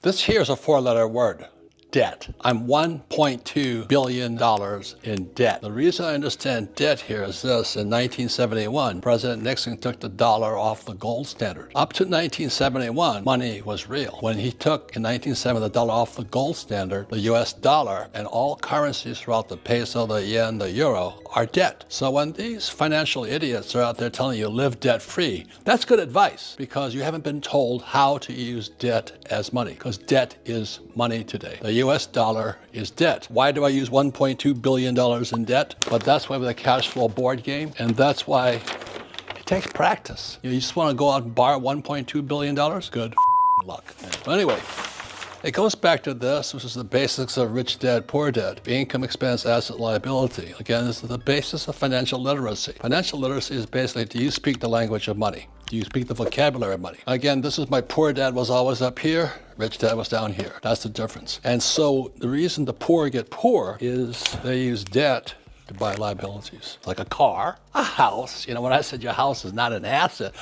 This here is a four-letter word. Debt. I'm $1.2 billion in debt. The reason I understand debt here is this. In 1971, President Nixon took the dollar off the gold standard. Up to 1971, money was real. When he took, in 1970, the dollar off the gold standard, the US dollar and all currencies throughout the peso, the yen, the euro are debt. So when these financial idiots are out there telling you live debt-free, that's good advice because you haven't been told how to use debt as money, because debt is money today. The US dollar is debt. Why do I use $1.2 billion in debt? But that's why with a cash flow board game, and that's why it takes practice. You just want to go out and borrow $1.2 billion? Good luck. But anyway, it goes back to this, which is the basics of rich dad, poor dad. Income, expense, asset, liability. Again, this is the basis of financial literacy. Financial literacy is basically, do you speak the language of money? Do you speak the vocabulary of money? Again, this is my poor dad was always up here, rich dad was down here. That's the difference. And so the reason the poor get poor is they use debt to buy liabilities. Like a car, a house. You know, when I said your house is not an asset,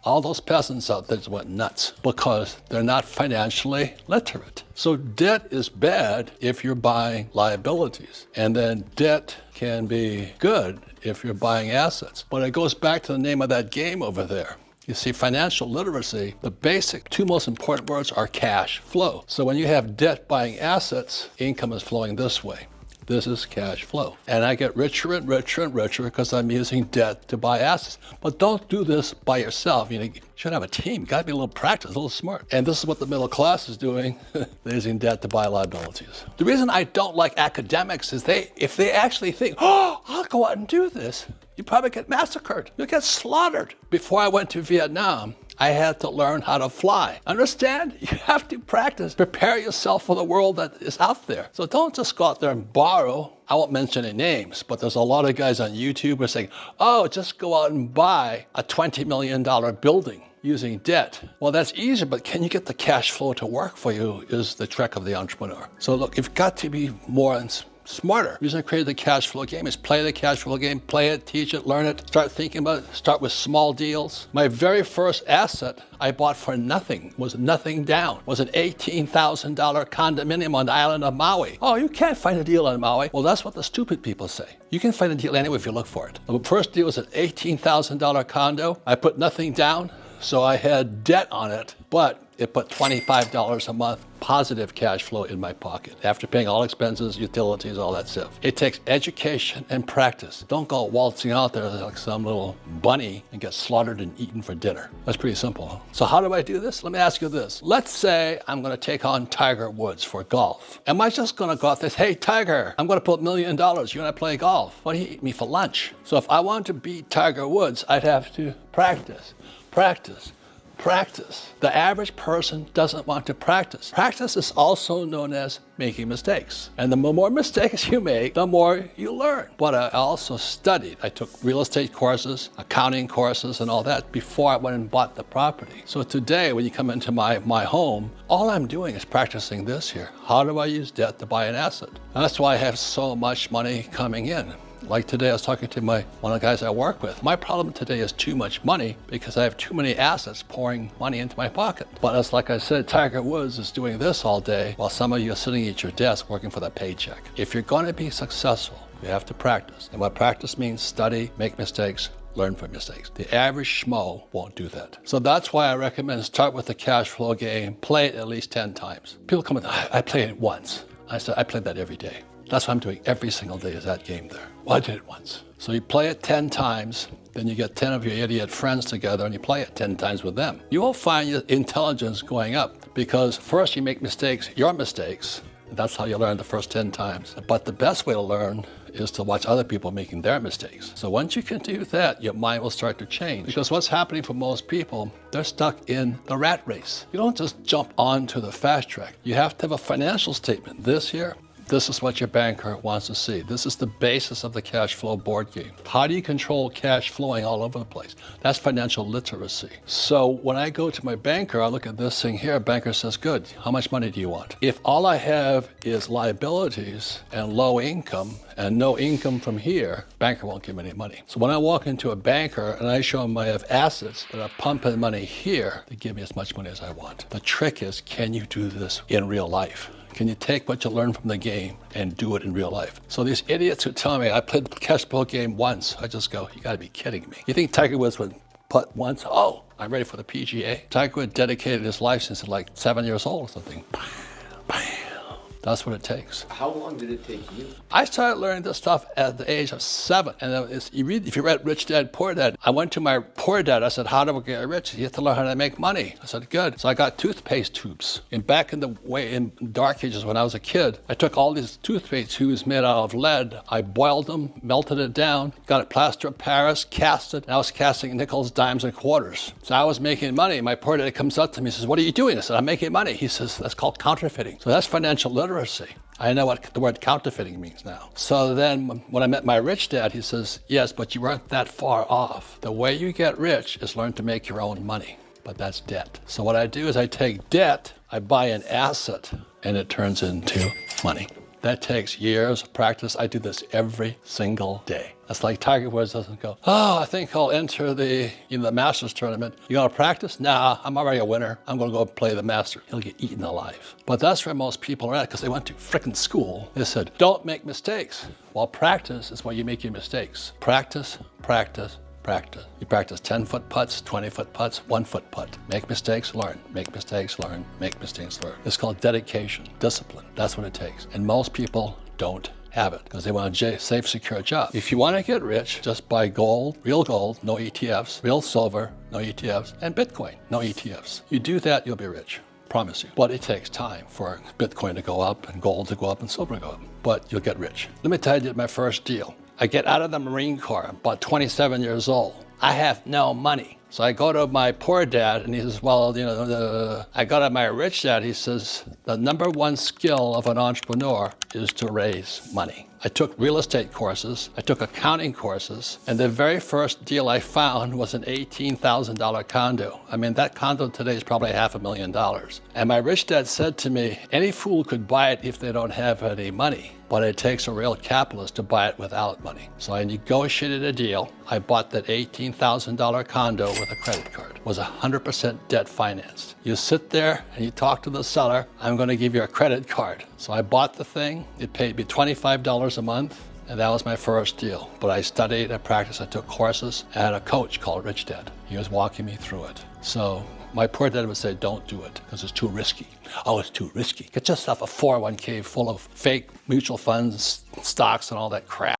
all those peasants out there just went nuts because they're not financially literate. So debt is bad if you're buying liabilities. And then debt can be good if you're buying assets. But it goes back to the name of that game over there. You see, financial literacy, the basic two most important words are cash flow. So when you have debt buying assets, income is flowing this way. This is cash flow. And I get richer and richer and richer because I'm using debt to buy assets. But don't do this by yourself. You should have a team. You got to be a little practice, a little smart. And this is what the middle class is doing. They're using debt to buy liabilities. The reason I don't like academics is if they actually think, oh, I'll go out and do this, you probably get massacred. You'll get slaughtered. Before I went to Vietnam, I had to learn how to fly. Understand? You have to practice. Prepare yourself for the world that is out there. So don't just go out there and borrow. I won't mention any names, but there's a lot of guys on YouTube who are saying, oh, just go out and buy a $20 million building using debt. Well, that's easy, but can you get the cash flow to work for you is the trick of the entrepreneur. So look, you've got to be more smarter. The reason I created the cash flow game is play the cash flow game, play it, teach it, learn it, start thinking about it, start with small deals. My very first asset I bought for nothing, was nothing down, was an $18,000 condominium on the island of Maui. Oh, you can't find a deal on Maui. Well, that's what the stupid people say. You can find a deal anyway if you look for it. The first deal was an $18,000 condo. I put nothing down, so I had debt on it, but it put $25 a month positive cash flow in my pocket after paying all expenses, utilities, all that stuff. It takes education and practice. Don't go waltzing out there like some little bunny and get slaughtered and eaten for dinner. That's pretty simple. Huh? So how do I do this? Let me ask you this. Let's say I'm going to take on Tiger Woods for golf. Am I just going to go out there and say, hey, Tiger, I'm going to put $1 million. You're going to play golf. What do you eat me for lunch? So if I wanted to beat Tiger Woods, I'd have to practice, practice, practice. The average person doesn't want to practice. Practice is also known as making mistakes. And the more mistakes you make, the more you learn. But I also studied. I took real estate courses, accounting courses, and all that before I went and bought the property. So today, when you come into my home, all I'm doing is practicing this here. How do I use debt to buy an asset? And that's why I have so much money coming in. Like today, I was talking to one of the guys I work with. My problem today is too much money because I have too many assets pouring money into my pocket. But as like I said, Tiger Woods is doing this all day while some of you are sitting at your desk working for that paycheck. If you're going to be successful, you have to practice. And what practice means, study, make mistakes, learn from mistakes. The average schmo won't do that. So that's why I recommend start with the cash flow game, play it at least 10 times. People come in, I played it once. I said, I played that every day. That's what I'm doing every single day is that game there. Well, I did it once. So you play it 10 times, then you get 10 of your idiot friends together and you play it 10 times with them. You will find your intelligence going up because first you make mistakes, your mistakes. That's how you learn the first 10 times. But the best way to learn is to watch other people making their mistakes. So once you can do that, your mind will start to change. Because what's happening for most people, they're stuck in the rat race. You don't just jump onto the fast track. You have to have a financial statement. This here, This is what your banker wants to see. This is the basis of the cash flow board game. How do you control cash flowing all over the place? That's financial literacy. So when I go to my banker, I look at this thing here. Banker says, good, how much money do you want? If all I have is liabilities and low income and no income from here, banker won't give me any money. So when I walk into a banker and I show them I have assets that are pumping money here, they give me as much money as I want. The trick is, can you do this in real life? Can you take what you learn from the game and do it in real life? So these idiots who tell me I played the cash flow game once, I just go, you gotta be kidding me. You think Tiger Woods would putt once? Oh, I'm ready for the PGA. Tiger Woods dedicated his life since he was like 7 years old or something. Bam, bam. That's what it takes. How long did it take you? I started learning this stuff at the age of 7. And if you read Rich Dad, Poor Dad, I went to my poor dad. I said, how do I get rich? You have to learn how to make money. I said, good. So I got toothpaste tubes. And back in the dark ages when I was a kid, I took all these toothpaste tubes made out of lead. I boiled them, melted it down, got a plaster of Paris, cast it. And I was casting nickels, dimes, and quarters. So I was making money. My poor dad comes up to me and says, what are you doing? I said, I'm making money. He says, that's called counterfeiting. So that's financial literacy. I know what the word counterfeiting means now. So then when I met my rich dad, he says, yes, but you weren't that far off. The way you get rich is learn to make your own money, but that's debt. So what I do is I take debt, I buy an asset, and it turns into money. That takes years of practice. I do this every single day. That's like Tiger Woods doesn't go, oh, I think I'll enter the Masters tournament. You gonna practice? Nah, I'm already a winner. I'm gonna go play the Masters. He'll get eaten alive. But that's where most people are at because they went to frickin' school. They said, don't make mistakes. Well, practice is where you make your mistakes. Practice, practice, practice. You practice 10-foot putts, 20-foot putts, 1-foot putt. Make mistakes, learn. Make mistakes, learn. Make mistakes, learn. It's called dedication, discipline. That's what it takes. And most people don't have it because they want a safe, secure job. If you want to get rich, just buy gold, no ETFs, real silver, no ETFs, and Bitcoin, no ETFs. You do that, you'll be rich. Promise you. But it takes time for Bitcoin to go up and gold to go up and silver to go up. But you'll get rich. Let me tell you my first deal. I get out of the Marine Corps, I'm about 27 years old. I have no money. So I go to my poor dad and he says, well, I go to my rich dad, he says, the number one skill of an entrepreneur is to raise money. I took real estate courses, I took accounting courses, and the very first deal I found was an $18,000 condo. I mean, that condo today is probably $500,000. And my rich dad said to me, any fool could buy it if they don't have any money, but it takes a real capitalist to buy it without money. So I negotiated a deal. I bought that $18,000 condo with a credit card. It was 100% debt financed. You sit there and you talk to the seller, I'm gonna give you a credit card. So I bought the thing, it paid me $25 a month, and that was my first deal. But I studied, I practiced, I took courses. I had a coach called Rich Dad. He was walking me through it. So my poor dad would say, don't do it because it's too risky. Oh, it's too risky. Get yourself a 401k full of fake mutual funds, stocks, and all that crap.